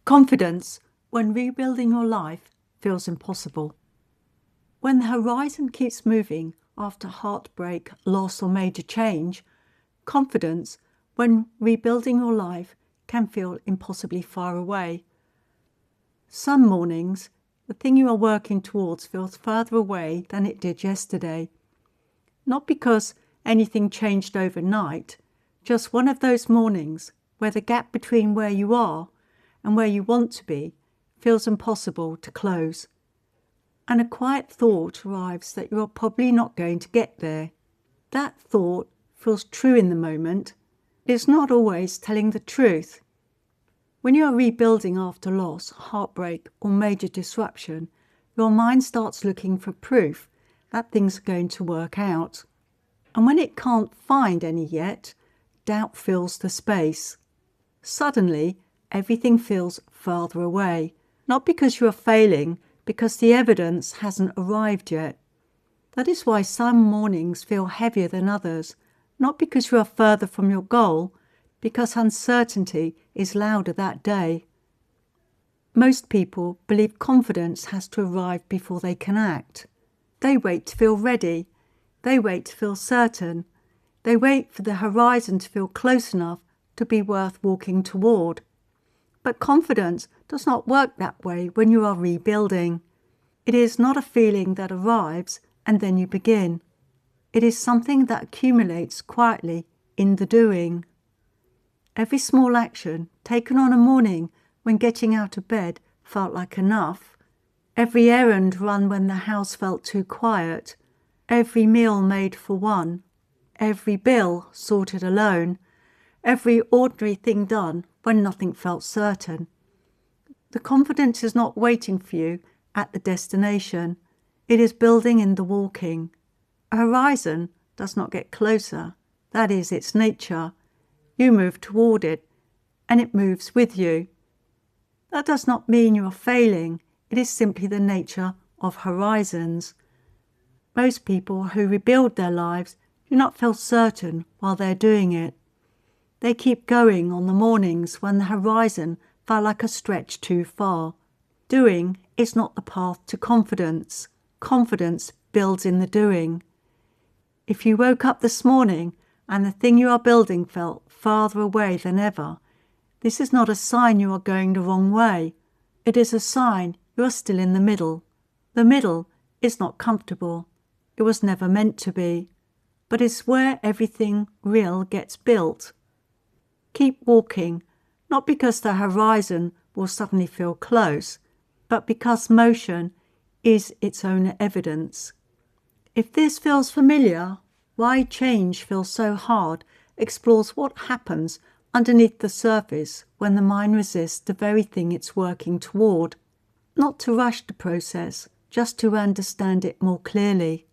Confidence when rebuilding your life feels impossible. When the horizon keeps moving after heartbreak, loss or major change, confidence when rebuilding your life can feel impossibly far away. Some mornings, the thing you are working towards feels further away than it did yesterday. Not because anything changed overnight, just one of those mornings where the gap between where you are and where you want to be feels impossible to close. And a quiet thought arrives that you are probably not going to get there. That thought feels true in the moment. It is not always telling the truth. When you are rebuilding after loss, heartbreak or major disruption, your mind starts looking for proof that things are going to work out. And when it can't find any yet, doubt fills the space. Suddenly, everything feels farther away, not because you are failing, because the evidence hasn't arrived yet. That is why some mornings feel heavier than others, not because you are further from your goal, because uncertainty is louder that day. Most people believe confidence has to arrive before they can act. They wait to feel ready. They wait to feel certain. They wait for the horizon to feel close enough to be worth walking toward. But confidence does not work that way when you are rebuilding. It is not a feeling that arrives and then you begin. It is something that accumulates quietly in the doing. Every small action taken on a morning when getting out of bed felt like enough, every errand run when the house felt too quiet, every meal made for one, every bill sorted alone, every ordinary thing done when nothing felt certain. The confidence is not waiting for you at the destination. It is building in the walking. A horizon does not get closer. That is its nature. You move toward it, and it moves with you. That does not mean you are failing. It is simply the nature of horizons. Most people who rebuild their lives do not feel certain while they're doing it. They keep going on the mornings when the horizon felt like a stretch too far. Doing is not the path to confidence. Confidence builds in the doing. If you woke up this morning and the thing you are building felt farther away than ever, this is not a sign you are going the wrong way. It is a sign you are still in the middle. The middle is not comfortable. It was never meant to be. But it's where everything real gets built. Keep walking, not because the horizon will suddenly feel close, but because motion is its own evidence. If this feels familiar, why change feels so hard explores what happens underneath the surface when the mind resists the very thing it's working toward. Not to rush the process, just to understand it more clearly.